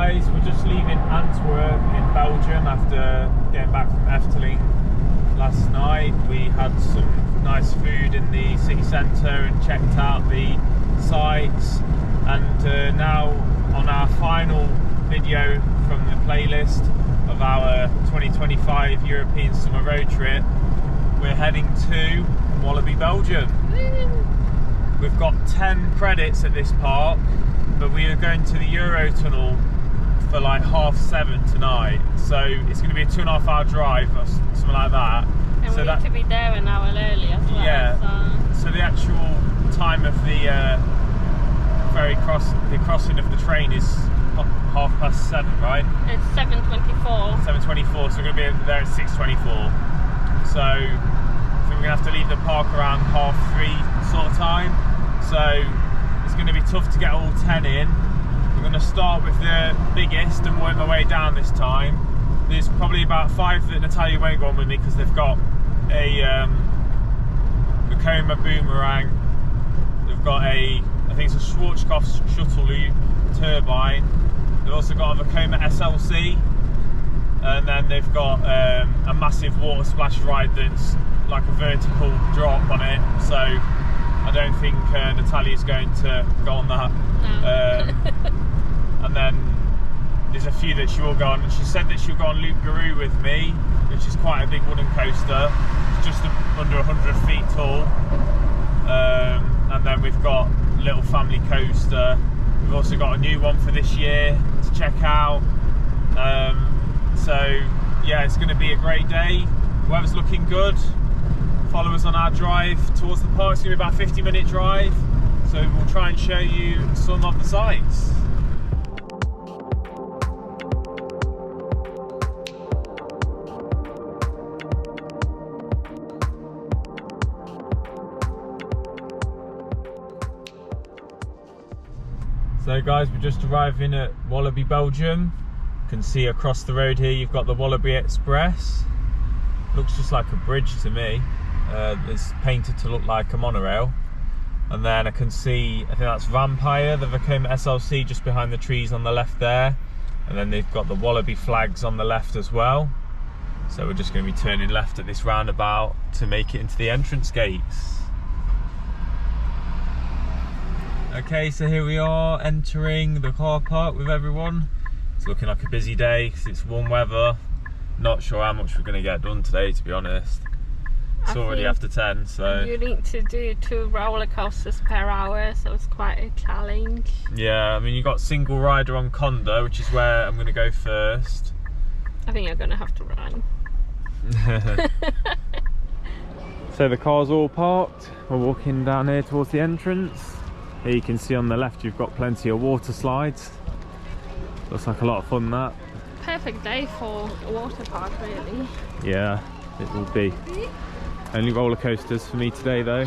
guys, we're just leaving Antwerp in Belgium after getting back from Efteling last night. We had some nice food in the city centre and checked out the sites, and now on our final video from the playlist of our 2025 European summer road trip, we're heading to Walibi Belgium. We've got 10 credits at this park, but we are going to the Eurotunnel for like 7:30 tonight, so it's going to be a 2.5 hour drive or something like that. And so we need to be there an hour early as well. Yeah, so the actual time of the crossing of the train is 7:30, right? It's 7:24. 7:24, so we're going to be there at 6:24. So I think we're going to have to leave the park around 3:30 sort of time. So it's going to be tough to get all 10 in. We're going to start with the biggest and work my way down this time. There's probably about 5 that Natalia won't go on with me because they've got a Vekoma boomerang. They've got I think it's a Schwarzkopf shuttle loop turbine. They've also got a Vekoma SLC, and then they've got a massive water splash ride that's like a vertical drop on it. So I don't think Natalia's going to go on that. No. And then there's a few that she will go on, and she said that she'll go on Loop Garou with me, which is quite a big wooden coaster. It's just under 100 feet tall. And then we've got a little family coaster. We've also got a new one for this year to check out. So yeah, it's going to be a great day. Weather's looking good. Follow us on our drive towards the park. It's going to be about a 50-minute drive, so we'll try and show you some of the sights. So guys, we're just arriving at Walibi Belgium. You can see across the road here you've got the Walibi Express. Looks just like a bridge to me. It's painted to look like a monorail. And then I can see, I think that's Vampire, the Vekoma SLC, just behind the trees on the left there. And then they've got the Walibi flags on the left as well. So we're just going to be turning left at this roundabout to make it into the entrance gates. Okay, so here we are entering the car park with everyone. It's looking like a busy day because it's warm weather. Not sure how much we're going to get done today, to be honest. It's already after 10, so... You need to do 2 roller coasters per hour, so it's quite a challenge. Yeah, I mean, you've got single rider on Conda, which is where I'm going to go first. I think you're going to have to run. So the car's all parked. We're walking down here towards the entrance. Here you can see on the left you've got plenty of water slides. Looks like a lot of fun, that. Perfect day for a water park, really. Yeah, it will be. Only roller coasters for me today, though.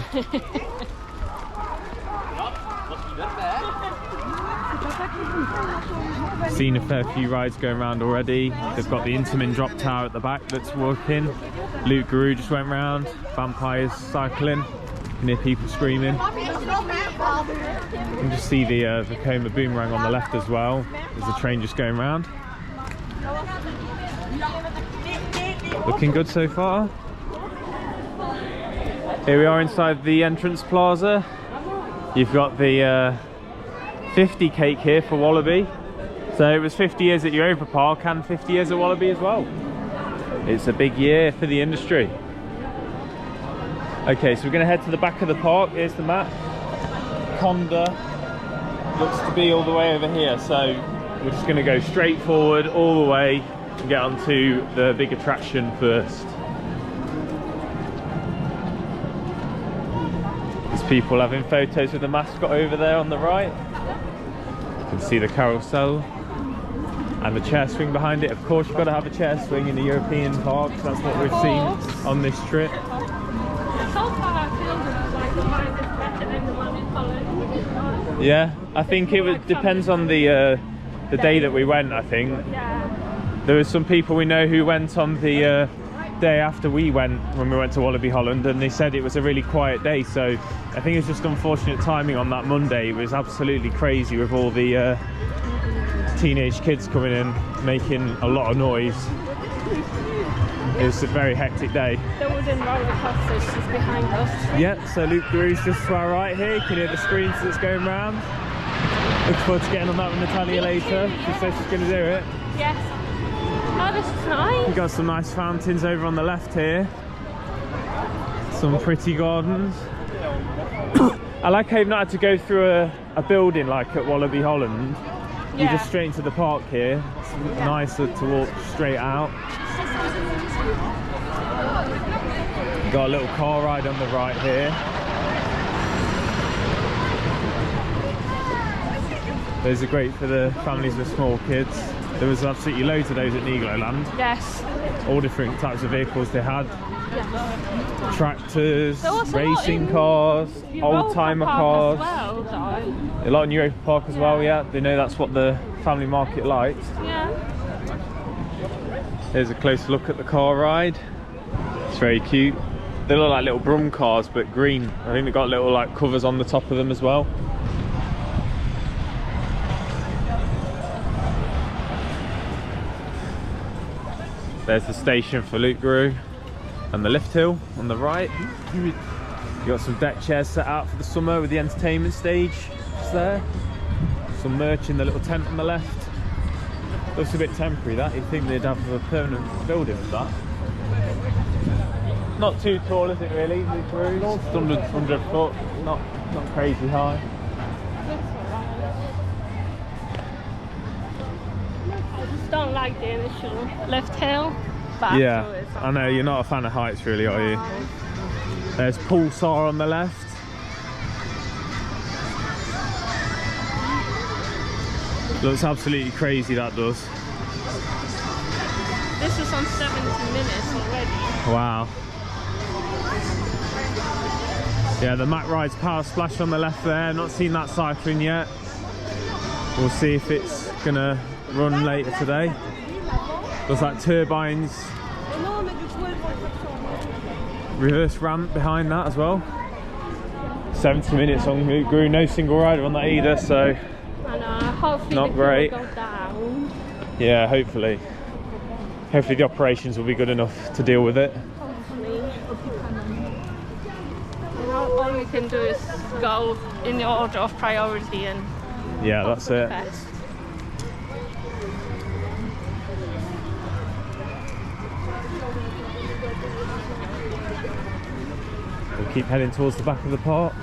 Seen a fair few rides going around already. They've got the Intamin drop tower at the back that's working. Loop Garou just went round. Vampires cycling. You can hear people screaming. You can just see the Vekoma boomerang on the left as well. There's a train just going round. Looking good so far. Here we are inside the entrance plaza. You've got the 50 cake here for Walibi. So it was 50 years at Europa Park and 50 years at Walibi as well. It's a big year for the industry. Okay, so we're going to head to the back of the park. Here's the map. Conda looks to be all the way over here, so we're just going to go straight forward all the way and get onto the big attraction first. There's people having photos with the mascot over there on the right. You can see the carousel and the chair swing behind it. Of course, you've got to have a chair swing in a European park. That's what we've seen on this trip. So far, I feel like the mine is better than the one in Holland. Yeah, I think it depends on the day that we went. I think there were some people we know who went on the day after we went, when we went to Walibi Holland, and they said it was a really quiet day. So I think it's just unfortunate timing on that Monday. It was absolutely crazy with all the teenage kids coming in, making a lot of noise. It was a very hectic day. The wooden roller coaster is just behind us. Yep, so Loop Guru's just to our right here. You can hear the screens that's going round. Looking forward to getting on that with Natalia later. She says she's going to do it. Yes. Oh, this is nice. We've got some nice fountains over on the left here. Some pretty gardens. I like how you've not had to go through a building like at Walibi Holland. Yeah. You're just straight into the park here. It's nicer to walk straight out. Got a little car ride on the right here. Those are great for the families with small kids. There was absolutely loads of those at Negloland. Yes. All different types of vehicles they had. Yes. Tractors, racing cars, old-timer cars. Well, a lot in Europa Park as well, yeah. They know that's what the family market likes. Yeah. Here's a close look at the car ride. It's very cute. They look like little Brum cars, but green. I think they've got little like covers on the top of them as well. There's the station for Loop Guru and the lift hill on the right. You got some deck chairs set out for the summer with the entertainment stage just there. Some merch in the little tent on the left. Looks a bit temporary that. You'd think they'd have a permanent building with that. Not too tall, is it really? Loop Guru? Just 100 foot, not crazy high. I just don't like the initial lift hill. But Yeah, I know, you're not a fan of heights really, are you? There's Pulsar on the left. Looks absolutely crazy, that does. This is on 70 minutes already. Wow. Yeah, the Mack Rides Power Splash on the left there. Not seen that cycling yet. We'll see if it's gonna run later today. Looks like turbines. Reverse ramp behind that as well. 70 minutes on Loop Guru, no single rider on that either, so And hopefully not the great. will go down. Yeah, hopefully. Hopefully the operations will be good enough to deal with it. Hopefully. All we can do is go in the order of priority and Yeah, that's it. best. We'll keep heading towards the back of the park.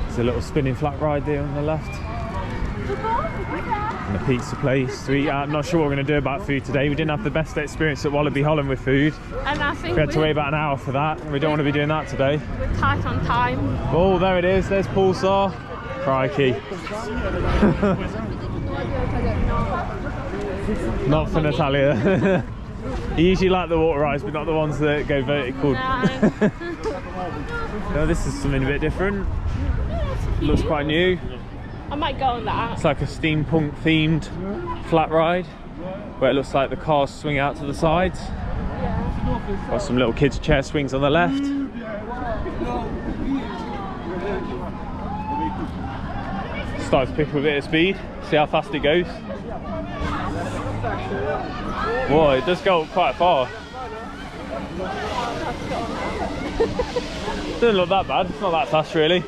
There's a little spinning flat ride there on the left. And a pizza place to eat at. I'm not sure what we're going to do about food today. We didn't have the best experience at Walibi Holland with food. And I think We had to wait about an hour for that. And we don't want to be doing that today. we're tight on time. Oh, there it is. There's Pulsar. Crikey. Not for Natalia. You usually like the water rides, but not the ones that go vertical. No. No, this is something a bit different. Looks quite new. I might go on that. It's like a steampunk themed flat ride where it looks like the cars swing out to the sides. Yeah. Got some little kids chair swings on the left. Starts to pick up a bit of speed. See how fast it goes. Whoa, it does go up quite far. Doesn't look that bad. It's not that fast really.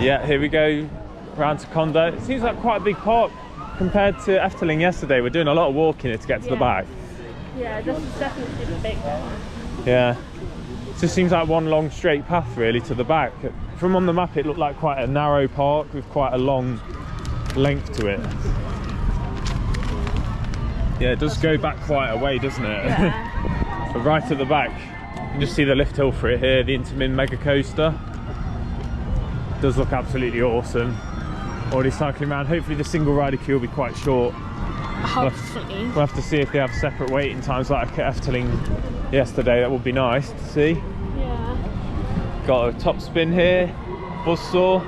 Yeah, here we go round to Condo. It seems like quite a big park compared to Efteling yesterday. We're doing a lot of walking here to get to the back. Yeah, this is definitely big. Yeah, it just seems like one long straight path really to the back. From on the map it looked like quite a narrow park with quite a long length to it. Yeah, it does go back quite a way, doesn't it? Yeah. But right at the back, you can just see the lift hill for it here, the Intamin Mega Coaster. Does look absolutely awesome. Already cycling around. Hopefully the single rider queue will be quite short. Hopefully. We'll have to see if they have separate waiting times like at Efteling yesterday. That would be nice to see. Yeah. Got a top spin here, buzzsaw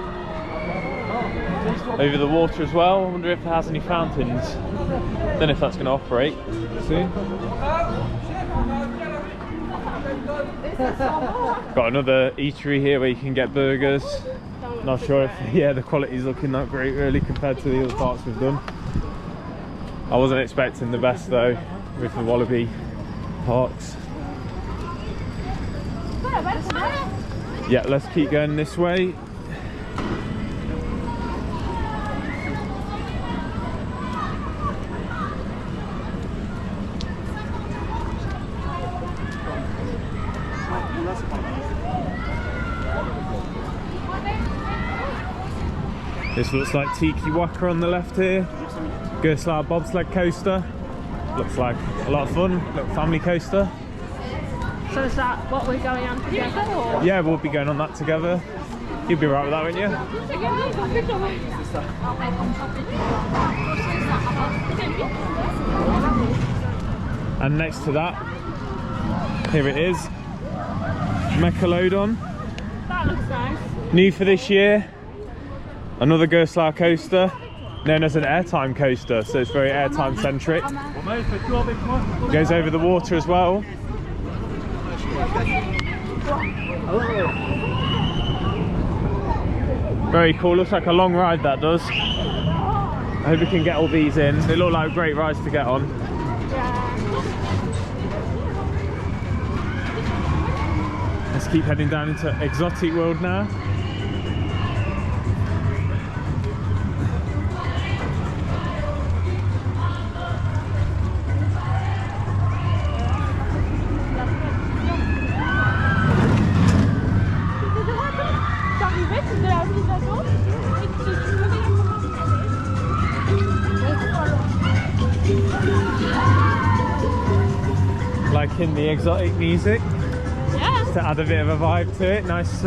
over the water as well. I wonder if it has any fountains. Don't know if that's going to operate soon. Got another eatery here where you can get burgers. Not sure if, yeah, the quality's looking not great really compared to the other parts we've done. I wasn't expecting the best though with the Walibi parks. Yeah, let's keep going this way. This looks like Tiki Waka on the left here. Gerstlauer bobsled coaster. Looks like a lot of fun. Little family coaster. So is that what we're going on together? Or? Yeah, we'll be going on that together. You'll be right with that, won't you? And next to that, here it is. Mechalodon. That looks nice. New for this year. Another Gerstlauer coaster, known as an airtime coaster, so it's very airtime centric. Goes over the water as well. Very cool, looks like a long ride that does. I hope we can get all these in. They look like great rides to get on. Let's keep heading down into Exotic World now. Liking the exotic music, Yeah. to add a bit of a vibe to it. Nice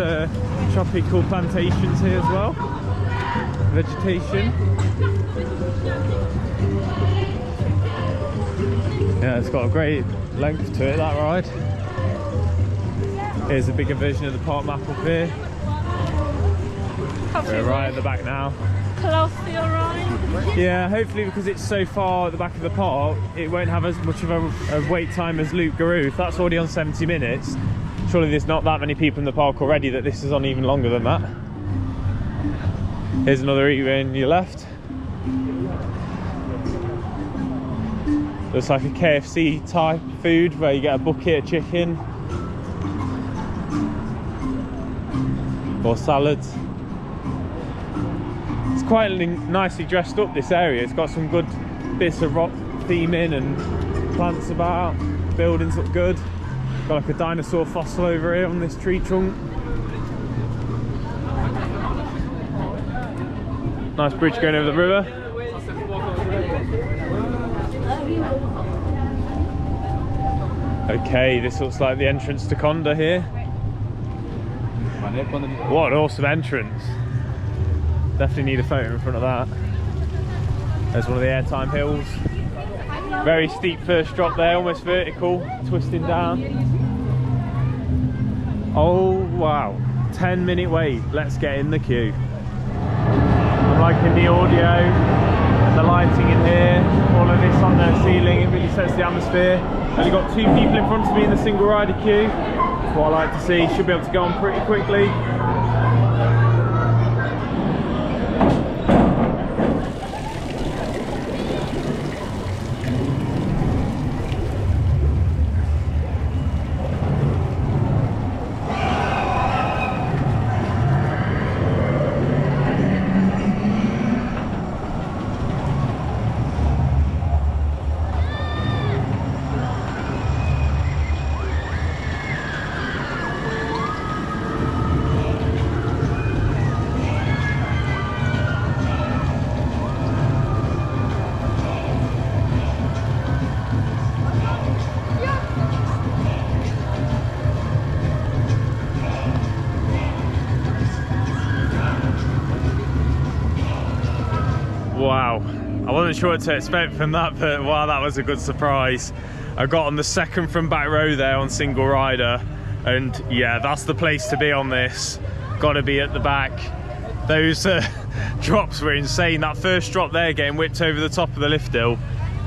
tropical plantations here as well. Vegetation. Yeah, it's got a great length to it, that ride. Here's a bigger version of the park map up here. We're right at the back now. Close to your ride. Yeah, hopefully because it's so far at the back of the park, it won't have as much of a wait time as Loop Garou. If that's already on 70 minutes, surely there's not that many people in the park already that this is on even longer than that. Here's another eatery on your left. Looks like a KFC type food where you get a bucket of chicken or salads. It's quite nicely dressed up, this area. It's got some good bits of rock theming and plants about. Buildings look good. Got like a dinosaur fossil over here on this tree trunk. Nice bridge going over the river. Okay, this looks like the entrance to Conda here. What an awesome entrance. Definitely need a photo in front of that. There's one of the airtime hills. Very steep first drop there, almost vertical, twisting down. Oh wow, 10-minute wait. Let's get in the queue. I'm liking the audio, the lighting in here, all of this on the ceiling. It really sets the atmosphere. Only got 2 people in front of me in the single rider queue. That's what I like to see. Should be able to go on pretty quickly. Wow, I wasn't sure what to expect from that, but wow, that was a good surprise. I got on the second from back row there on single rider, and yeah, that's the place to be on this. Got to be at the back. Those drops were insane. That first drop there, getting whipped over the top of the lift hill,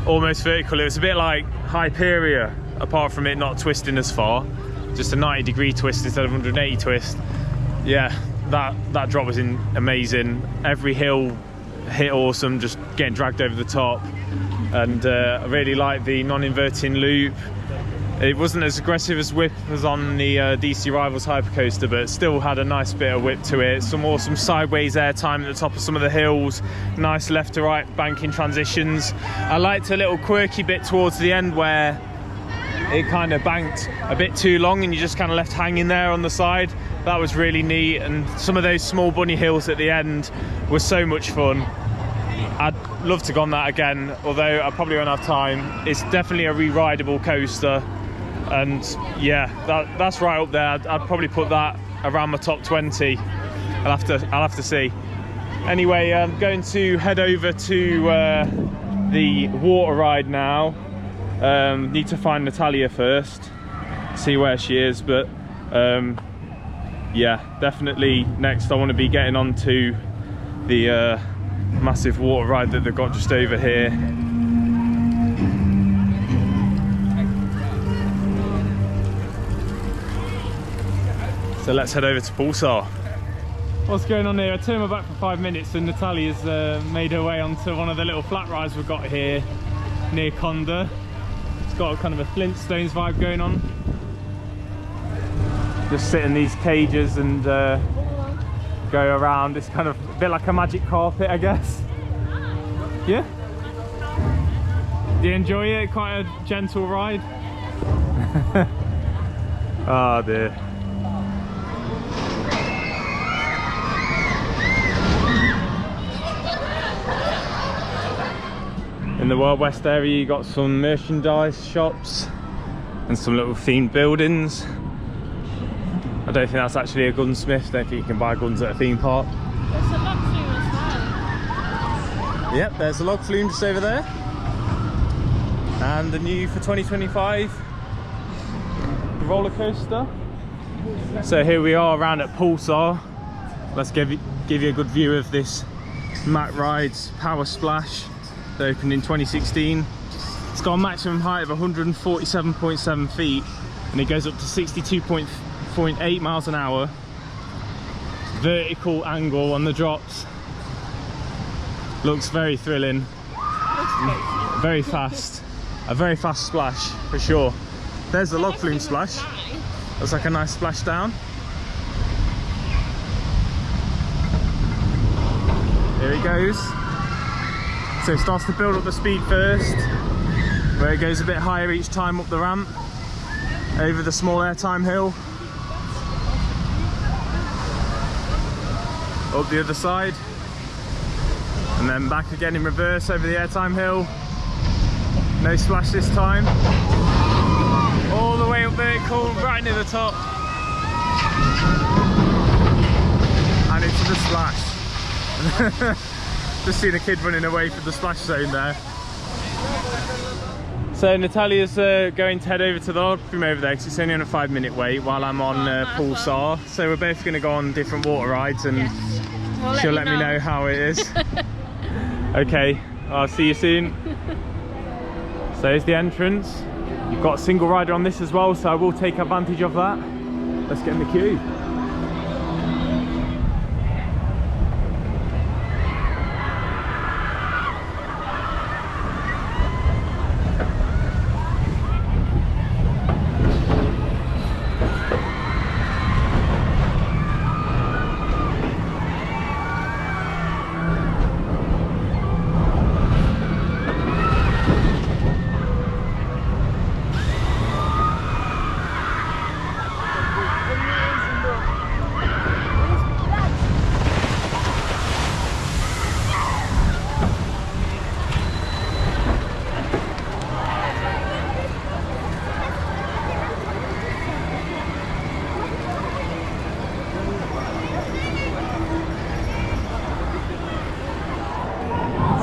almost vertical. It was a bit like Hyperia, apart from it not twisting as far. just a 90-degree twist instead of 180 twist. Yeah, that drop was amazing. Every hill hit awesome, just getting dragged over the top. And I really like the non-inverting loop. It wasn't as aggressive as whip as on the DC Rivals Hypercoaster, but still had a nice bit of whip to it. Some awesome sideways airtime at the top of some of the hills. Nice left to right banking transitions. I liked a little quirky bit towards the end where it kind of banked a bit too long and you just kind of left hanging there on the side. That was really neat. And some of those small bunny hills at the end were so much fun. I'd love to go on that again, although I probably won't have time. It's definitely a re-rideable coaster. And yeah, that's right up there. I'd probably put that around my top 20. I'll have to see. Anyway, I'm going to head over to the water ride now. Need to find Natalia first, see where she is. But yeah, definitely next I want to be getting onto the massive water ride that they've got just over here. So let's head over to Pulsar. What's going on here? I turned my back for 5 minutes and Natalia's made her way onto one of the little flat rides we've got here near Conda. It's got a kind of a Flintstones vibe going on. Just sit in these cages and go around. It's kind of a bit like a magic carpet, I guess. Yeah? Do you enjoy it? Quite a gentle ride? Oh dear. In the Wild West area you got some merchandise shops and some little themed buildings. I don't think that's actually a gunsmith. I don't think you can buy guns at a theme park. There's a log flume as well. Yep, there's a log flume just over there. And the new for 2025 roller coaster. So here we are around at Pulsar. Let's give you a good view of this Mack Rides Power Splash. They opened in 2016. It's got a maximum height of 147.7 feet and it goes up to 62.8 miles an hour. Vertical angle on the drops. Looks very thrilling. Very fast. A very fast splash for sure. There's the log flume splash. Looks like a nice splash down. Here he goes. So it starts to build up the speed first, where it goes a bit higher each time up the ramp, over the small airtime hill, up the other side, and then back again in reverse over the airtime hill. No splash this time. All the way up vertical, right near the top. And into the splash. Just seen a kid running away from the splash zone there. So Natalia's going to head over to the log flume over there because it's only on a 5-minute wait while I'm on Pulsar. So we're both going to go on different water rides and she'll let me know how it is. Okay, I'll see you soon. So here's the entrance. You've got a single rider on this as well, so I will take advantage of that. Let's get in the queue.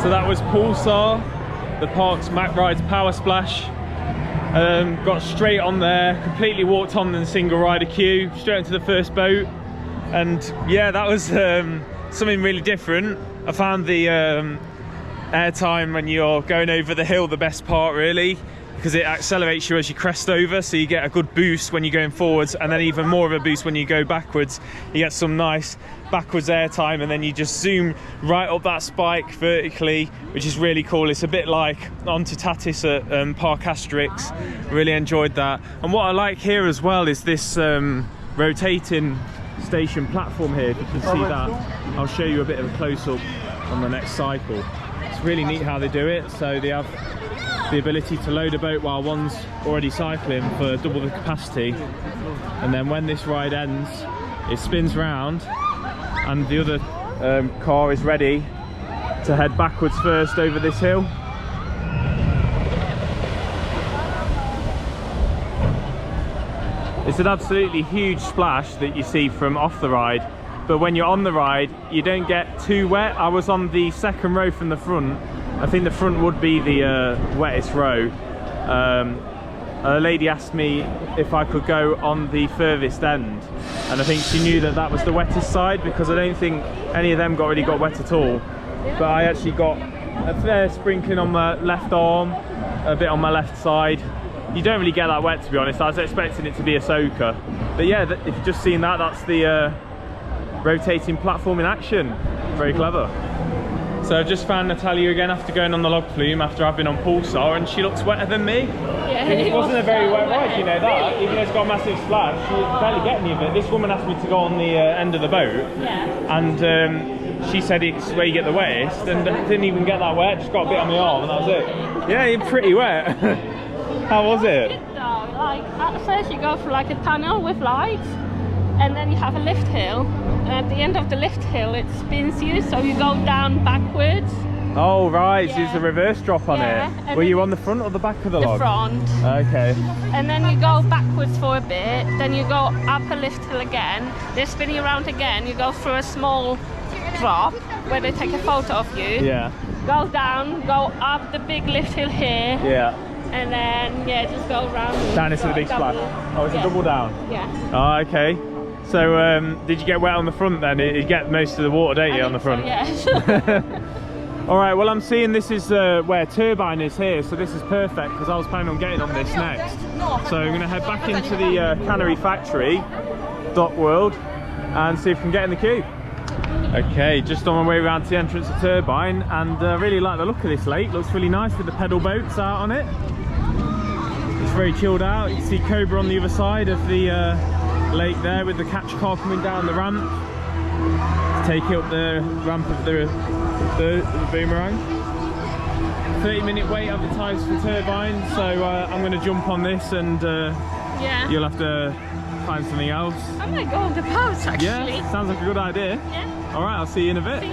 So that was Pulsar, the park's Mack Rides Power Splash. Got straight on there, completely walked on the single rider queue, straight into the first boat. And yeah, that was something really different. I found the airtime when you're going over the hill the best part really. because it accelerates you as you crest over, so you get a good boost when you're going forwards, and then even more of a boost when you go backwards. You get some nice backwards air time, and then you just zoom right up that spike vertically, which is really cool. It's a bit like onto Tatis at Park Asterix. Really enjoyed that. And what I like here as well is this rotating station platform here. If you can see that, I'll show you a bit of a close-up on the next cycle. It's really neat how they do it. So they have the ability to load a boat while one's already cycling for double the capacity, and then when this ride ends it spins round and the other car is ready to head backwards first over this hill. It's an absolutely huge splash that you see from off the ride, but when you're on the ride you don't get too wet. I was on the second row from the front. I think the front would be the wettest row. A lady asked me if I could go on the furthest end, and I think she knew that that was the wettest side, because I don't think any of them really got wet at all. But I actually got a fair sprinkling on my left arm, a bit on my left side. You don't really get that wet, to be honest. I was expecting it to be a soaker. But yeah, if you've just seen that, that's the rotating platform in action. Very clever. So I've just found Natalia again after going on the log flume after I've been on Pulsar, and she looks wetter than me. Yeah, it wasn't a very wet ride, you know that. Really? Even though it's got a massive splash, she barely get any of it. This woman asked me to go on the end of the boat, and she said it's where you get the wettest, and didn't even get that wet, just got a bit on my arm and that was it. Yeah, you're pretty wet. How was it? Good though. Like at first you go through like a tunnel with lights, and then you have a lift hill. And at the end of the lift hill it spins you, so you go down backwards. Oh right, yeah. So it's a reverse drop on it. Were you on the front or the back of the log? The front. Okay. And then you go backwards for a bit, then you go up a lift hill again, they spin you around again, you go through a small drop where they take a photo of you. Yeah. Go down, go up the big lift hill here. Yeah. And then just go around. Down into the big splash. Oh, it's a double down. Yeah. Oh, okay. So did you get wet on the front then? You get most of the water, don't you, on the front? So, yes. Alright, well I'm seeing this is where turbine is here, so this is perfect because I was planning on getting on this next. So I'm going to head back into the cannery factory, Dock World, and see if we can get in the queue. Okay, just on my way around to the entrance of turbine, and really like the look of this lake. Looks really nice with the pedal boats out on it. It's very chilled out. You can see Cobra on the other side of the lake there with the catch car coming down the ramp to take it up the ramp of the boomerang. 30-minute wait advertised for turbine, so I'm going to jump on this and you'll have to find something else. I might go on the boats actually. Yeah, sounds like a good idea. Yeah. Alright, I'll see you in a bit.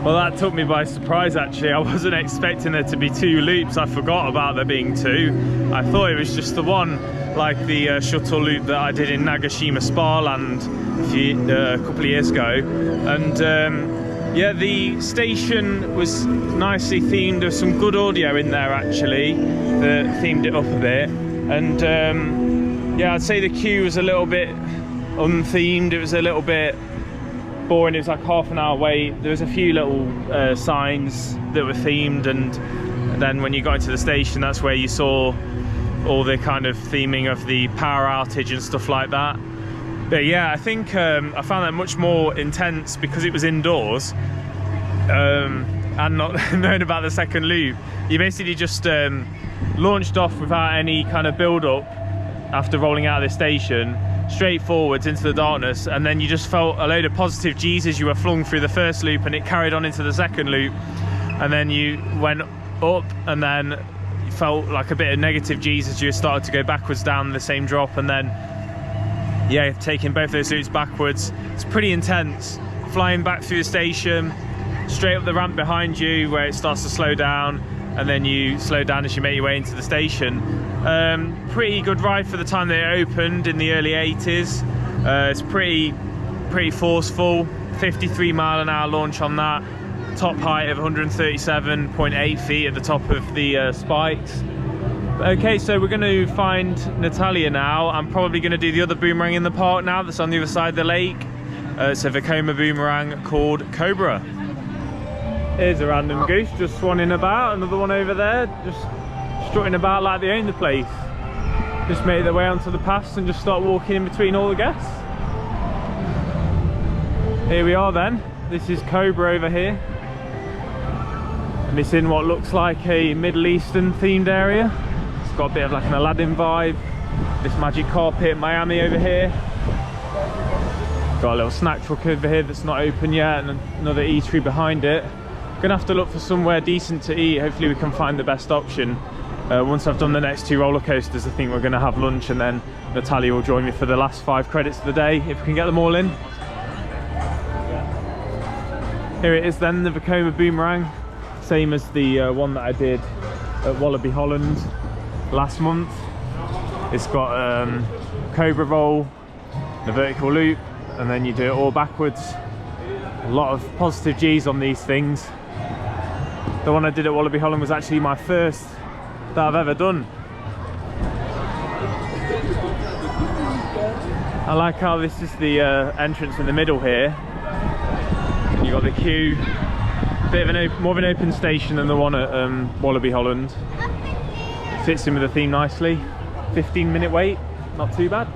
Well, that took me by surprise actually. I wasn't expecting there to be 2 loops. I forgot about there being 2. I thought it was just the one, like the shuttle loop that I did in Nagashima Spa Land a couple of years ago. And yeah, the station was nicely themed. There's some good audio in there actually that themed it up a bit. And yeah, I'd say the queue was a little bit unthemed. It was a little bit boring. It was like half an hour wait. There was a few little signs that were themed, and then when you got into the station, that's where you saw all the kind of theming of the power outage and stuff like that. But yeah, I think I found that much more intense because it was indoors and not knowing about the second loop. You basically just launched off without any kind of build up after rolling out of the station, straight forwards into the darkness, and then you just felt a load of positive G's as you were flung through the first loop, and it carried on into the second loop, and then you went up, and then you felt like a bit of negative G's as you started to go backwards down the same drop, and then yeah, taking both those loops backwards. It's pretty intense. Flying back through the station, straight up the ramp behind you where it starts to slow down, and then you slow down as you make your way into the station. Pretty good ride for the time that it opened in the early 80s. It's pretty forceful. 53-mile-an-hour launch on that. Top height of 137.8 feet at the top of the spikes. Okay, so we're going to find Natalia now. I'm probably going to do the other boomerang in the park now that's on the other side of the lake. It's a Vekoma boomerang called Cobra. Here's a random goose just swanning about, another one over there just strutting about like they own the place. Just made their way onto the paths and just start walking in between all the guests. Here we are then. This is Cobra over here. And it's in what looks like a Middle Eastern themed area. It's got a bit of like an Aladdin vibe. This magic carpet, Miami over here. Got a little snack truck over here that's not open yet, and another eatery behind it. Gonna have to look for somewhere decent to eat. Hopefully we can find the best option. Once I've done the next 2 roller coasters, I think we're gonna have lunch, and then Natalia will join me for the last 5 credits of the day, if we can get them all in. Here it is then, the Vekoma boomerang. Same as the one that I did at Walibi Holland last month. It's got Cobra roll, the vertical loop, and then you do it all backwards. A lot of positive G's on these things. The one I did at Walibi Holland was actually my first that I've ever done. I like how this is the entrance in the middle here. And you've got the queue, bit of more of an open station than the one at Walibi Holland. Fits in with the theme nicely. 15-minute wait, not too bad.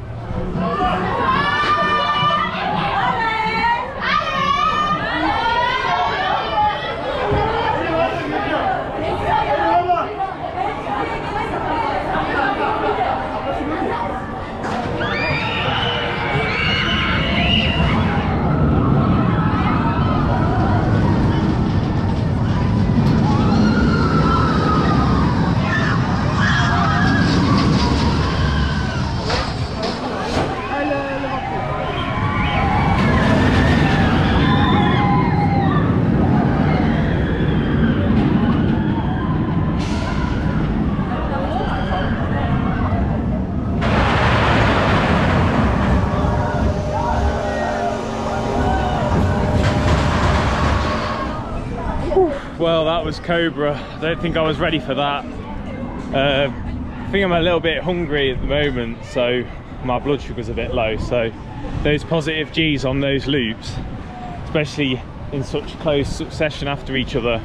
Well, that was Cobra. I don't think I was ready for that. I think I'm a little bit hungry at the moment, so my blood sugar's a bit low. So those positive G's on those loops, especially in such close succession after each other,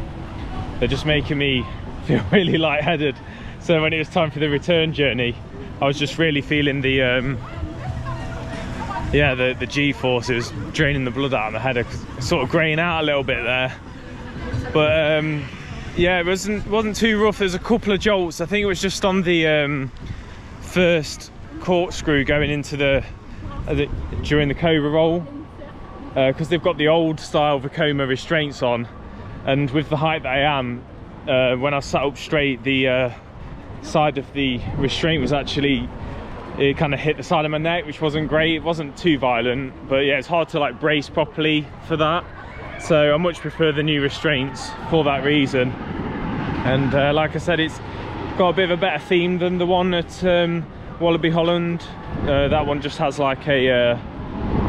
they're just making me feel really lightheaded. So when it was time for the return journey, I was just really feeling the the G-force. It was draining the blood out of my head, sort of greying out a little bit there. But yeah, it wasn't too rough. There's a couple of jolts. I think it was just on the first corkscrew going into during the Cobra roll, because they've got the old style Vekoma restraints on, and with the height that I am, when I sat up straight, the side of the restraint was actually, it kind of hit the side of my neck, which wasn't great. It wasn't too violent, but yeah, it's hard to like brace properly for that. So I much prefer the new restraints for that reason. And like I said, it's got a bit of a better theme than the one at Walibi Holland. That one just has like a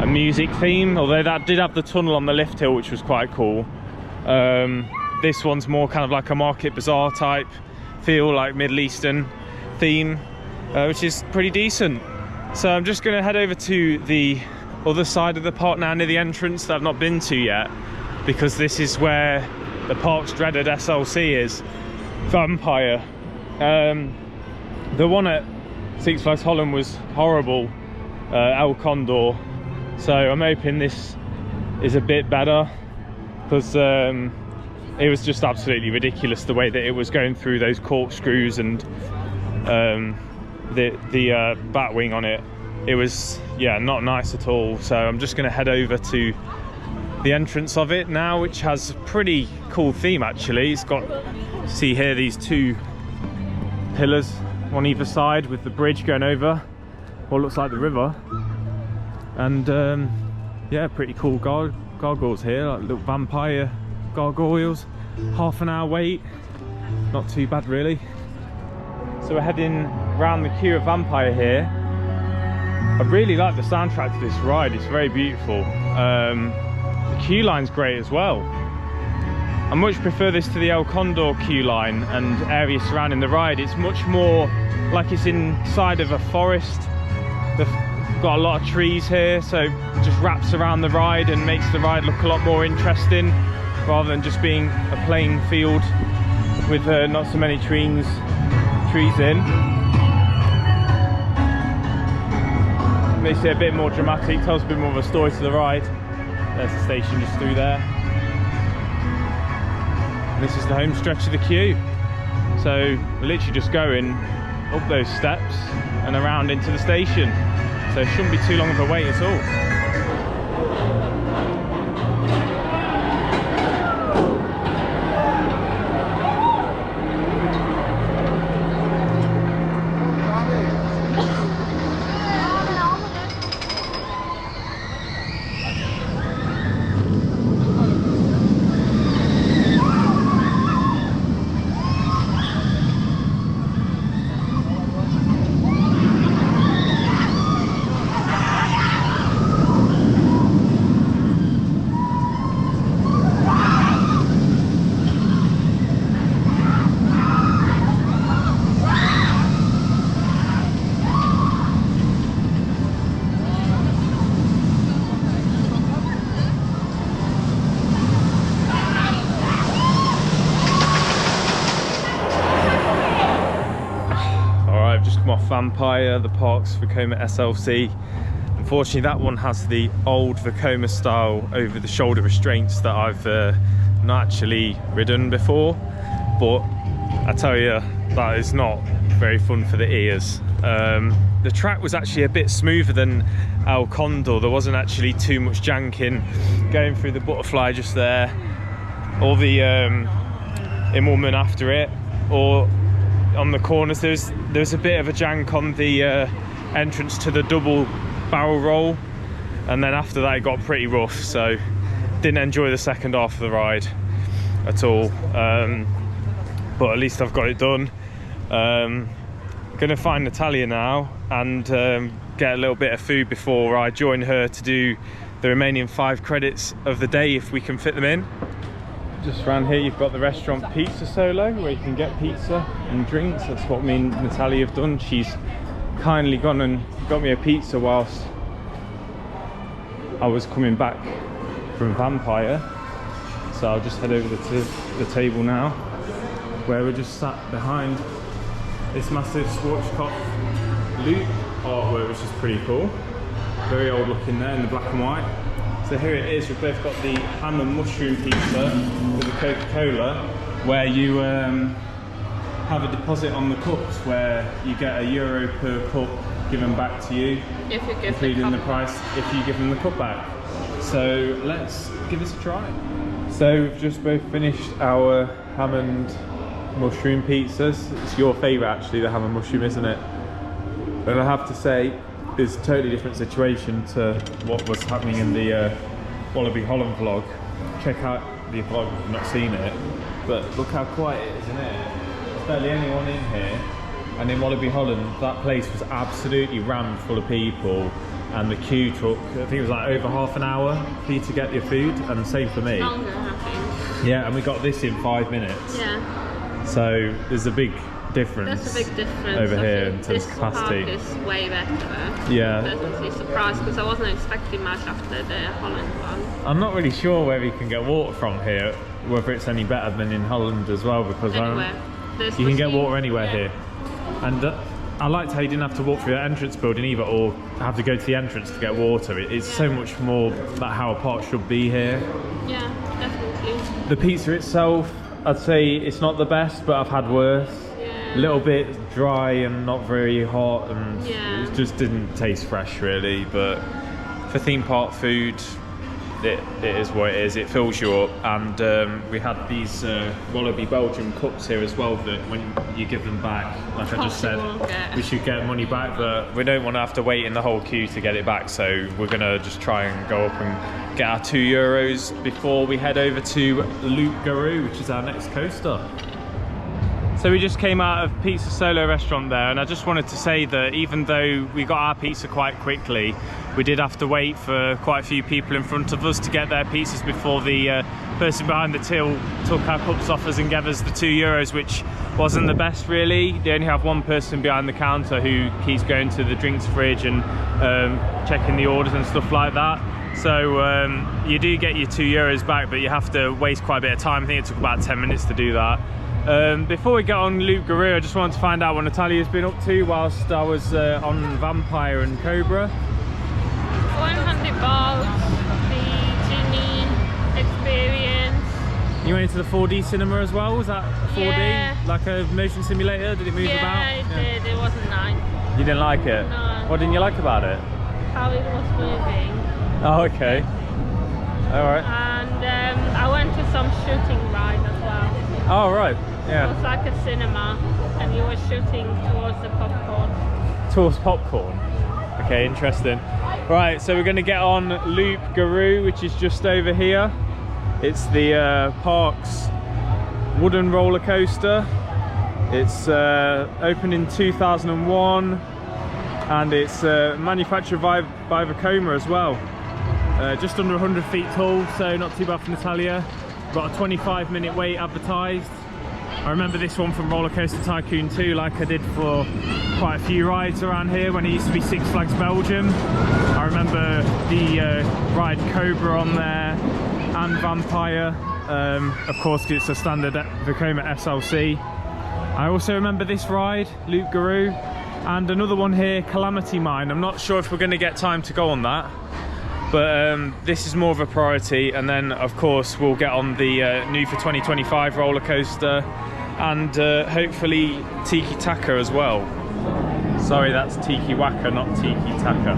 music theme, although that did have the tunnel on the lift hill, which was quite cool. This one's more kind of like a Market Bazaar type feel, like Middle Eastern theme, which is pretty decent. So I'm just going to head over to the other side of the park now, near the entrance that I've not been to yet, because this is where the park's dreaded SLC is, Vampire. The one at Six Flags Holland was horrible, El Condor, so I'm hoping this is a bit better, because it was just absolutely ridiculous the way that it was going through those corkscrews and the bat wing on it. It was, yeah, not nice at all. So I'm just going to head over to the entrance of it now, which has a pretty cool theme actually. It's got, see here, these 2 pillars on either side with the bridge going over what looks like the river, and yeah, pretty cool gargoyles here, like little vampire gargoyles. Half an hour wait, not too bad really. So we're heading round the queue of Vampire here. I really like the soundtrack to this ride, it's very beautiful. The queue line's great as well. I much prefer this to the El Condor queue line and area surrounding the ride. It's much more like it's inside of a forest. They've got a lot of trees here, so it just wraps around the ride and makes the ride look a lot more interesting, rather than just being a plain field with not so many trees in. Makes it a bit more dramatic, tells a bit more of a story to the ride. There's the station just through there. This is the home stretch of the queue. So we're literally just going up those steps and around into the station. So it shouldn't be too long of a wait at all. Off Vampire, the Parks Vekoma SLC. Unfortunately, that one has the old Vekoma style over the shoulder restraints that I've not actually ridden before, but I tell you, that is not very fun for the ears. The track was actually a bit smoother than El Condor. There wasn't actually too much janking going through the butterfly just there, or the Immelman after it, or on the corners. There's a bit of a jank on the entrance to the double barrel roll, and then after that it got pretty rough, so didn't enjoy the second half of the ride at all. But at least I've got it done. Gonna find Natalia now and get a little bit of food before I join her to do the remaining 5 credits of the day, if we can fit them in. Just around here you've got the restaurant Pizza Solo, where you can get pizza and drinks. That's what me and Natalia have done. She's kindly gone and got me a pizza whilst I was coming back from Vampire. So I'll just head over to the table now, where we're just sat behind this massive Schwarzkopf loop artwork, which is pretty cool. Very old looking there in the black and white. So here it is, we've both got the ham and mushroom pizza with the Coca-Cola, where you have a deposit on the cups, where you get €1 per cup given back to you, if you give including the price if you give them the cup back. So let's give this a try. So we've just both finished our ham and mushroom pizzas. It's your favourite actually, the ham and mushroom, isn't it? And I have to say, it's a totally different situation to what was happening in the Walibi Holland vlog. Check out the vlog if you've not seen it. But look how quiet it is, isn't it? There's barely anyone in here. And in Walibi Holland, that place was absolutely rammed full of people. And the queue took, I think it was like over half an hour for you to get your food. And same for me. Longer, I think. Yeah, and we got this in 5 minutes. Yeah. So there's a big difference. There's a big difference over here in terms of capacity. This park is way better. Yeah. I'm pleasantly surprised, because I wasn't expecting much after the Holland one. I'm not really sure where you can get water from here, whether it's any better than in Holland as well, because you can get water anywhere here. And I liked how you didn't have to walk through the entrance building either, or have to go to the entrance to get water. It's so much more about how a park should be here. Yeah, definitely. The pizza itself, I'd say it's not the best, but I've had worse. A little bit dry and not very hot, and it just didn't taste fresh really. But for theme park food, it is what it is. It fills you up. And we had these Walibi Belgium cups here as well, that when you give them back, like I just said, we should get money back, but we don't want to have to wait in the whole queue to get it back, so we're gonna just try and go up and get our €2 before we head over to Loop Garou, which is our next coaster. So we just came out of Pizza Solo restaurant there, and I just wanted to say that even though we got our pizza quite quickly, we did have to wait for quite a few people in front of us to get their pizzas before the person behind the till took our cups off us and gave us the €2, which wasn't the best really. They only have one person behind the counter who keeps going to the drinks fridge and checking the orders and stuff like that. So you do get your €2 back, but you have to waste quite a bit of time. I think it took about 10 minutes to do that. Before we get on Loup Garou, I just wanted to find out what Natalia's been up to whilst I was on Vampire and Cobra. 100 balls, the genie experience. You went into the 4D cinema as well? Was that 4D? Yeah. Like a motion simulator? Did it move about? Yeah, it did. It wasn't nice. You didn't like it? No. What didn't you like about it? How it was moving. Oh, okay. Alright. And I went to some shooting ride as well. Oh, right. Yeah. It was like a cinema, and you were shooting towards the popcorn. Towards popcorn? Okay, interesting. Right, so we're going to get on Loup Garou, which is just over here. It's the park's wooden roller coaster. It's opened in 2001, and it's manufactured by Vekoma as well. Just under 100 feet tall, so not too bad for Natalia. Got a 25-minute wait advertised. I remember this one from Roller Coaster Tycoon 2, like I did for quite a few rides around here when it used to be Six Flags Belgium. I remember the ride Cobra on there and Vampire, of course, because it's a standard Vekoma SLC. I also remember this ride, Loup Garou, and another one here, Calamity Mine. I'm not sure if we're going to get time to go on that, but this is more of a priority. And then of course we'll get on the new for 2025 roller coaster, and hopefully Tiki Taka as well. Sorry, that's Tiki Waka, not Tiki Taka.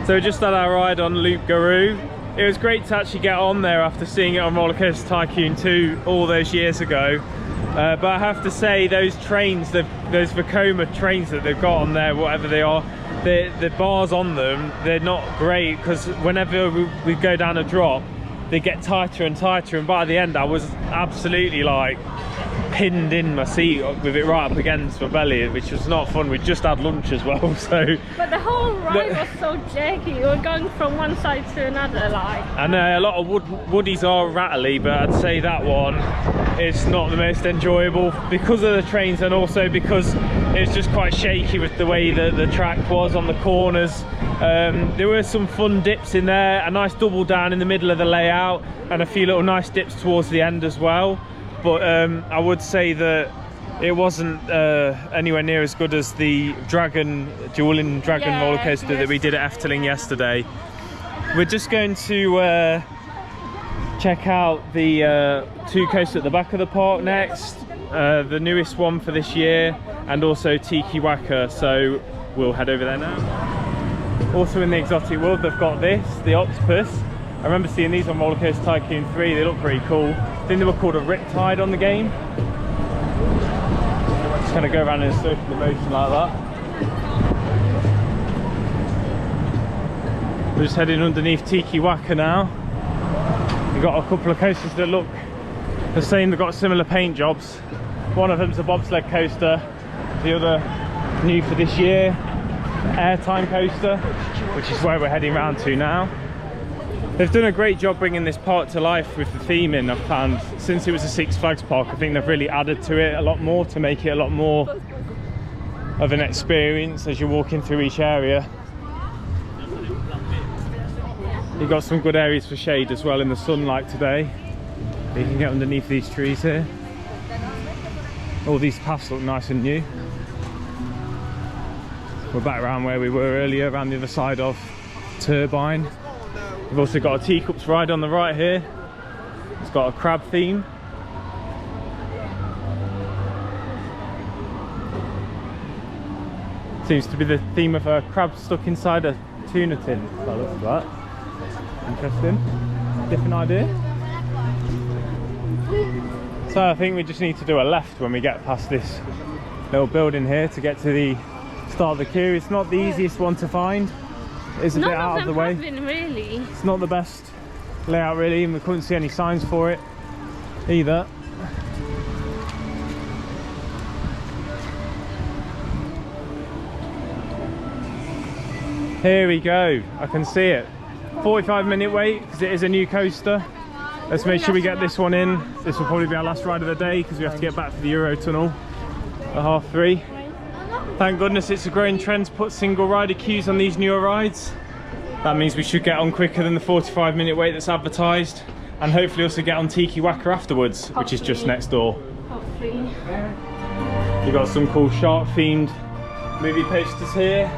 So just had our ride on Loup Garou. It was great to actually get on there after seeing it on Roller Coaster Tycoon 2 all those years ago. But I have to say, those trains, those Vekoma trains that they've got on there, whatever they are, the bars on them, they're not great, because whenever we go down a drop, they get tighter and tighter, and by the end I was absolutely like pinned in my seat with it right up against my belly, which was not fun. We just had lunch as well, so. But the whole ride was so jerky. You were going from one side to another, like. And a lot of woodies are rattly, but I'd say that one is not the most enjoyable because of the trains, and also because it's just quite shaky with the way that the track was on the corners. There were some fun dips in there, a nice double down in the middle of the layout, and a few little nice dips towards the end as well. But I would say that it wasn't anywhere near as good as the dueling dragon roller coaster that we did at Efteling yesterday. We're just going to check out the two coasters at the back of the park next, the newest one for this year, and also Tiki Waka, so we'll head over there now. Also in the exotic world, they've got the octopus. I remember seeing these on Roller Coaster Tycoon 3, they look pretty cool. I think they were called a Riptide on the game. Just kind of go around in a circular motion like that. We're just heading underneath Tiki Waka now. We've got a couple of coasters that look the same, they've got similar paint jobs. One of them's a bobsled coaster, the other new for this year, airtime coaster, which is where we're heading round to now. They've done a great job bringing this park to life with the theming. I've found since it was a Six Flags park, I think they've really added to it a lot more to make it a lot more of an experience as you're walking through each area. You've got some good areas for shade as well in the sunlight today. You can get underneath these trees here. All these paths look nice and new. We're back around where we were earlier, around the other side of Turbine. We've also got a teacups ride on the right here. It's got a crab theme. Seems to be the theme of a crab stuck inside a tuna tin. By the looks of that. Interesting. Different idea. So I think we just need to do a left when we get past this little building here to get to the start of the queue. It's not the easiest one to find. It's a bit out of the way. Really. It's not the best layout really, and we couldn't see any signs for it either. Here we go, I can see it. 45-minute wait because it is a new coaster. Let's make sure we get this one in. This will probably be our last ride of the day because we have to get back to the Eurotunnel at 3:30. Thank goodness it's a growing trend to put single rider queues on these newer rides. That means we should get on quicker than the 45-minute wait that's advertised, and hopefully also get on Tiki Waka afterwards, which is just next door. Hopefully. You've got some cool shark-themed movie posters here.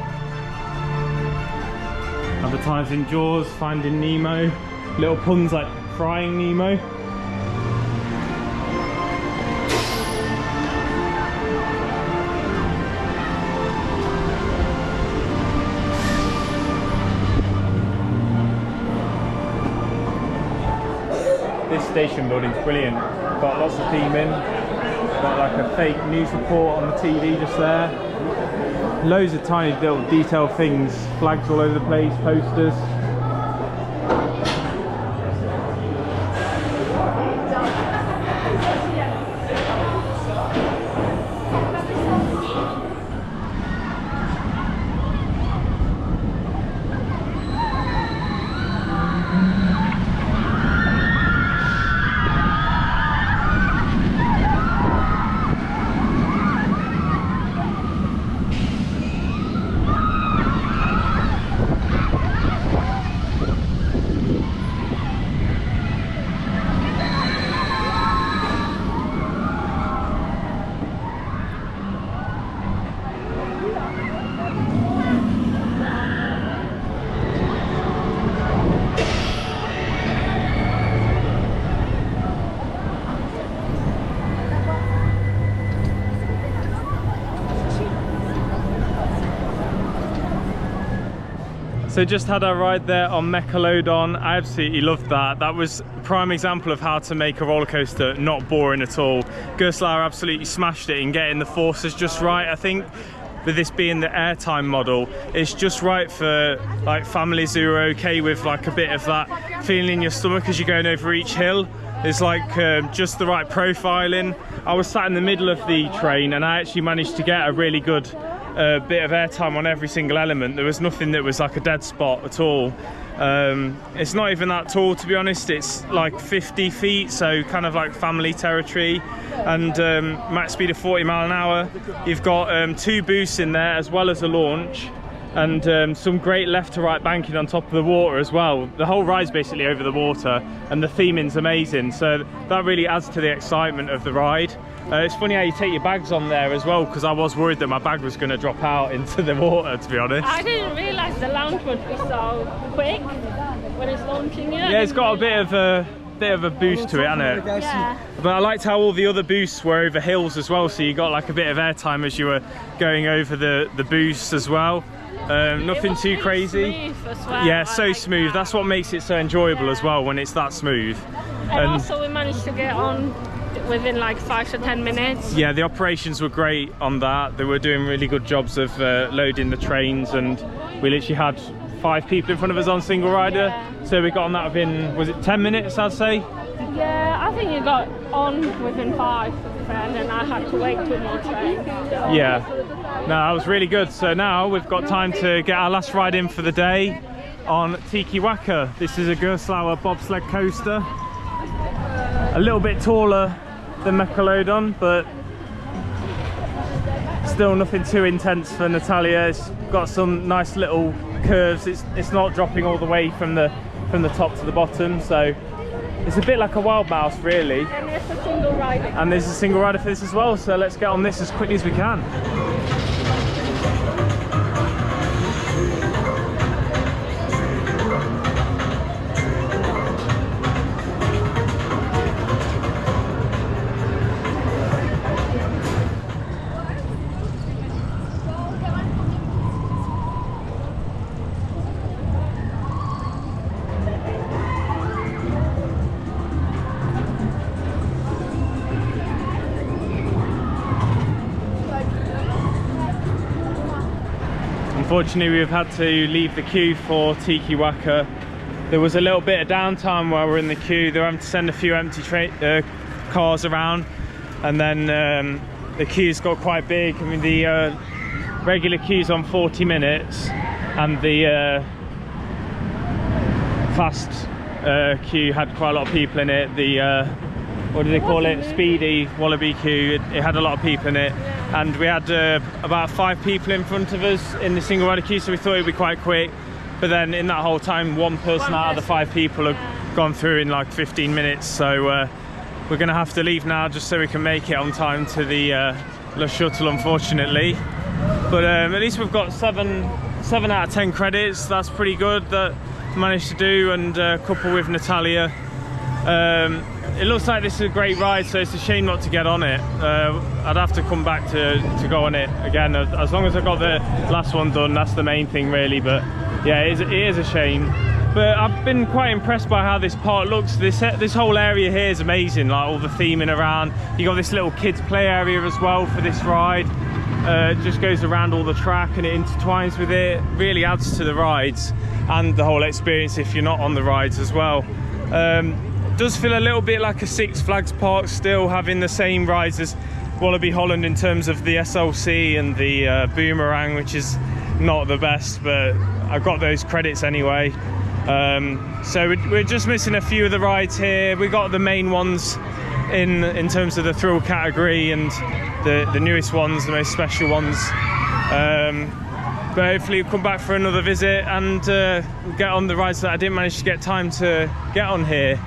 Advertising Jaws, Finding Nemo, little puns like Frying Nemo. This station building's brilliant. Got lots of theming. Got like a fake news report on the TV just there. Loads of tiny little detail things, flags all over the place, posters. So just had our ride there on Mechalodon. I absolutely loved that. That was a prime example of how to make a roller coaster not boring at all. Gerstlauer absolutely smashed it in getting the forces just right. I think with this being the airtime model, it's just right for like families who are okay with like a bit of that feeling in your stomach as you're going over each hill. It's like just the right profiling. I was sat in the middle of the train and I actually managed to get a really good bit of airtime on every single element. There was nothing that was like a dead spot at all. It's not even that tall, to be honest. It's like 50 feet, so kind of like family territory, and max speed of 40 miles an hour. You've got 2 boosts in there as well as a launch, and some great left to right banking on top of the water as well. The whole ride's basically over the water, and the theming's amazing, so that really adds to the excitement of the ride. It's funny how you take your bags on there as well, because I was worried that my bag was going to drop out into the water, to be honest. I didn't realise the launch would be so quick when it's launching you. Yeah, it's got a bit of a boost to it, hasn't it? Yeah. But I liked how all the other boosts were over hills as well, so you got like a bit of airtime as you were going over the boosts as well. Nothing too crazy. Well. Yeah, so like smooth. That's what makes it so enjoyable as well, when it's that smooth. And also we managed to get on within like 5 to 10 minutes. Yeah, the operations were great on that. They were doing really good jobs of loading the trains, and we literally had 5 people in front of us on single rider. Yeah. So we got on that within, was it 10 minutes, I'd say? Yeah, I think you got on within 5, and then I had to wait 2 more trains. Yeah, no, that was really good. So now we've got time to get our last ride in for the day on Tiki Waka. This is a Gerstlauer bobsled coaster. A little bit taller than Mechalodon, but still nothing too intense for Natalia. It's got some nice little curves. It's not dropping all the way from the top to the bottom, so It's a bit like a wild mouse, really. And there's a single rider. And there's a single rider for this as well, so let's get on this as quickly as we can. Unfortunately, we've had to leave the queue for Tiki Waka. There was a little bit of downtime while we're in the queue. They're having to send a few empty cars around, and then the queue's got quite big. I mean, the regular queue's on 40 minutes, and the fast queue had quite a lot of people in it. The what do they call it? Speedy Walibi queue. It had a lot of people in it. And we had about 5 people in front of us in the single rider queue, so we thought it'd be quite quick. But then in that whole time, one person out of the 5 people have gone through in like 15 minutes. So we're gonna have to leave now just so we can make it on time to the Le Shuttle, unfortunately. But at least we've got 7 out of 10 credits. That's pretty good that I managed to do, and a couple with Natalia. It looks like this is a great ride, so it's a shame not to get on it. I'd have to come back to go on it again. As long as I got the last one done, that's the main thing really. But yeah, it is a shame. But I've been quite impressed by how this park looks. This whole area here is amazing, like all the theming around. You got this little kids play area as well for this ride. It just goes around all the track and it intertwines with it. Really adds to the rides and the whole experience if you're not on the rides as well. Does feel a little bit like a Six Flags park, still having the same rides as Walibi Holland in terms of the SLC and the Boomerang, which is not the best, but I got those credits anyway. So we're just missing a few of the rides here. We got the main ones in terms of the thrill category, and the newest ones, the most special ones. But hopefully we'll come back for another visit and get on the rides that I didn't manage to get time to get on here.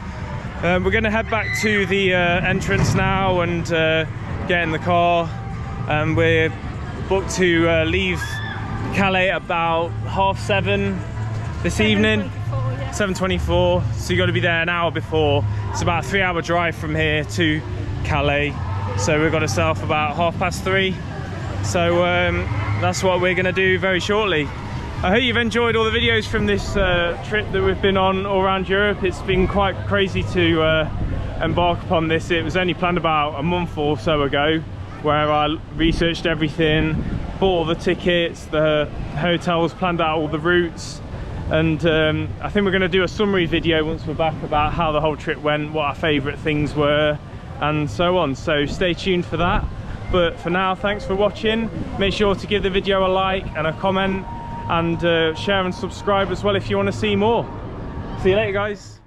We're going to head back to the entrance now and get in the car. We're booked to leave Calais about 7:30 this evening. 7:24, so you got to be there an hour before. It's about a 3-hour drive from here to Calais, so we've got to set off about 3:30. So that's what we're going to do very shortly. I hope you've enjoyed all the videos from this trip that we've been on all around Europe. It's been quite crazy to embark upon this. It was only planned about a month or so ago, where I researched everything, bought all the tickets, the hotels, planned out all the routes, and I think we're going to do a summary video once we're back about how the whole trip went, what our favourite things were, and so on. So stay tuned for that. But for now, thanks for watching. Make sure to give the video a like and a comment, and share and subscribe as well if you want to see more. See you later, guys.